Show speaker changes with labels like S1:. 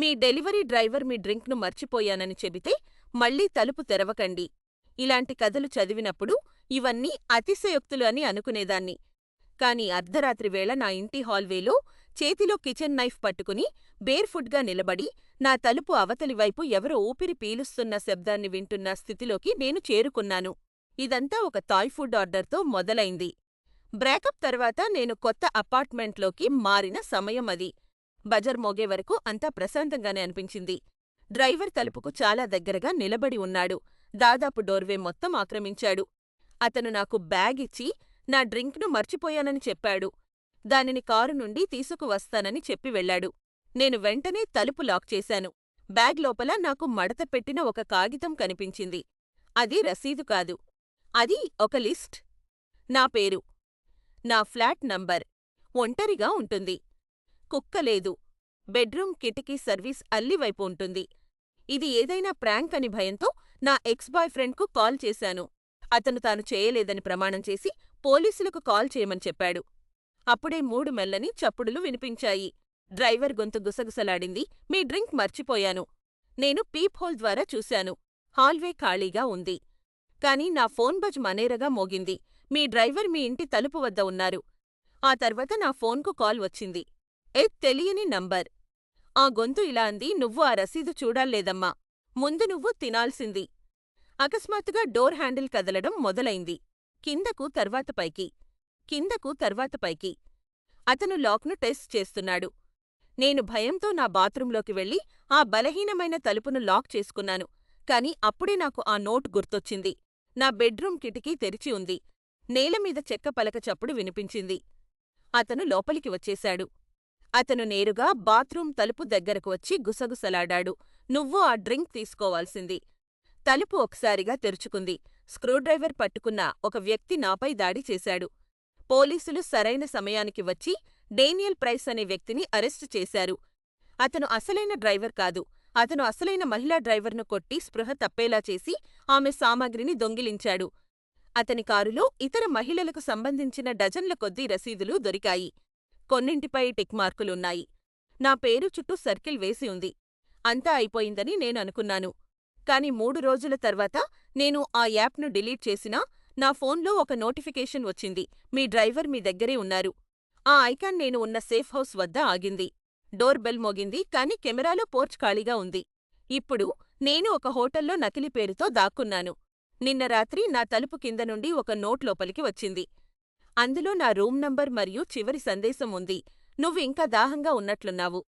S1: మీ delivery driver మీ డ్రింక్ను మర్చిపోయానని చెబితే మళ్ళీ తలుపు తెరవకండి. ఇలాంటి కథలు చదివినప్పుడు ఇవన్నీ అతిశయోక్తులు అని అనుకునేదాన్ని. కాని అర్ధరాత్రి వేళ నా ఇంటి హాల్వేలో చేతిలో కిచెన్ నైఫ్ పట్టుకుని బేర్ఫుట్గా నిలబడి నా తలుపు అవతలివైపు ఎవరో ఊపిరి పీలుస్తున్న శబ్దాన్ని వింటున్న స్థితిలోకి నేను చేరుకున్నాను. ఇదంతా ఒక థాయ్ ఫుడ్ ఆర్డర్తో మొదలైంది. బ్రేకప్ తర్వాత నేను కొత్త అపార్ట్మెంట్లోకి మారిన సమయం అది. బజర్ మోగే వరకు అంతా ప్రశాంతంగానే అనిపించింది. డ్రైవర్ తలుపుకు చాలా దగ్గరగా నిలబడి ఉన్నాడు. దాదాపు డోర్వే మొత్తం ఆక్రమించాడు. అతను నాకు బ్యాగ్ ఇచ్చి నా డ్రింక్ను మర్చిపోయానని చెప్పాడు. దానిని కారు నుండి తీసుకువస్తానని చెప్పి వెళ్ళాడు. నేను వెంటనే తలుపు లాక్ చేశాను. బ్యాగ్ లోపల నాకు మడత పెట్టిన ఒక కాగితం కనిపించింది. అది రసీదు కాదు. అది ఒక లిస్ట్. నా పేరు, నా ఫ్లాట్ నంబర్, ఒంటరిగా ఉంటుంది. కుక్క లేదు. బెడ్రూమ్ కిటికీ సర్వీస్ అల్లివైపు ఉంటుంది. ఇది ఏదైనా ప్రాంక్ అని భయంతో నా ఎక్స్ బాయ్ ఫ్రెండ్కు కాల్ చేశాను. అతను తాను చేయలేదని ప్రమాణం చేసి పోలీసులకు కాల్ చేయమని చెప్పాడు. అప్పుడే 3 మెల్లని చప్పుడులు వినిపించాయి. డ్రైవర్ గొంతు గుసగుసలాడింది. మీ డ్రింక్ మర్చిపోయాను. నేను పీప్ హోల్ ద్వారా చూశాను. హాల్వే ఖాళీగా ఉంది. కాని నా ఫోన్ బజ్ మనేరగా మోగింది. మీ డ్రైవర్ మీ ఇంటి తలుపు వద్ద ఉన్నారు. ఆ తర్వాత నా ఫోన్కు కాల్ వచ్చింది. తెలియని నంబర్. ఆ గొంతు ఇలా అంది, నువ్వు ఆ రసీదు చూడాల్లేదమ్మా. ముందు నువ్వు తినాల్సింది. అకస్మాత్తుగా డోర్ హ్యాండిల్ కదలడం మొదలైంది. కిందకు తర్వాత పైకి, కిందకు తర్వాత పైకి. అతను లాక్ను టెస్ట్ చేస్తున్నాడు. నేను భయంతో నా బాత్రూంలోకి వెళ్ళి ఆ బలహీనమైన తలుపును లాక్ చేసుకున్నాను. కాని అప్పుడే నాకు ఆ నోట్ గుర్తొచ్చింది. నా బెడ్రూమ్ కిటికీ తెరిచి ఉంది. నేలమీద చెక్క పలక చప్పుడు వినిపించింది. అతను లోపలికి వచ్చేశాడు. అతను నేరుగా బాత్రూం తలుపు దగ్గరకు వచ్చి గుసగుసలాడాడు. నువ్వు ఆ డ్రింక్ తీసుకోవాల్సింది. తలుపు ఒకసారిగా తెరుచుకుంది. స్క్రూడ్రైవర్ పట్టుకున్న ఒక వ్యక్తి నాపై దాడి చేశాడు. పోలీసులు సరైన సమయానికి వచ్చి డేనియల్ ప్రైస్ అనే వ్యక్తిని అరెస్టు చేశారు. అతను అసలైన డ్రైవర్ కాదు. అతను అసలైన మహిళా డ్రైవర్ను కొట్టి స్పృహ తప్పేలా చేసి ఆమె సామాగ్రిని దొంగిలించాడు. అతని కారులో ఇతర మహిళలకు సంబంధించిన డజన్ల కొద్దీ రసీదులు దొరికాయి. కొన్నింటిపై టిక్ మార్కులున్నాయి. నా పేరు చుట్టూ సర్కిల్ వేసి ఉంది. అంతా అయిపోయిందని నేను అనుకున్నాను. కాని 3 రోజుల తర్వాత నేను ఆ యాప్ను డిలీట్ చేసినా నా ఫోన్లో ఒక నోటిఫికేషన్ వచ్చింది. మీ డ్రైవర్ మీ దగ్గరే ఉన్నారు. ఆ ఐకాన్ నేను ఉన్న సేఫ్ హౌస్ వద్ద ఆగింది. డోర్ బెల్ మోగింది, కాని కెమెరాలో పోర్చ్ ఖాళీగా ఉంది. ఇప్పుడు నేను ఒక హోటల్లో నకిలీ పేరుతో దాక్కున్నాను. నిన్న రాత్రి నా తలుపు కింద నుండి ఒక నోట్ లోపలికి వచ్చింది. అందులో నా రూమ్ నంబర్ మరియు చివరి సందేశం ఉంది. నువ్వు ఇంకా దాహంగా ఉన్నట్లున్నావు.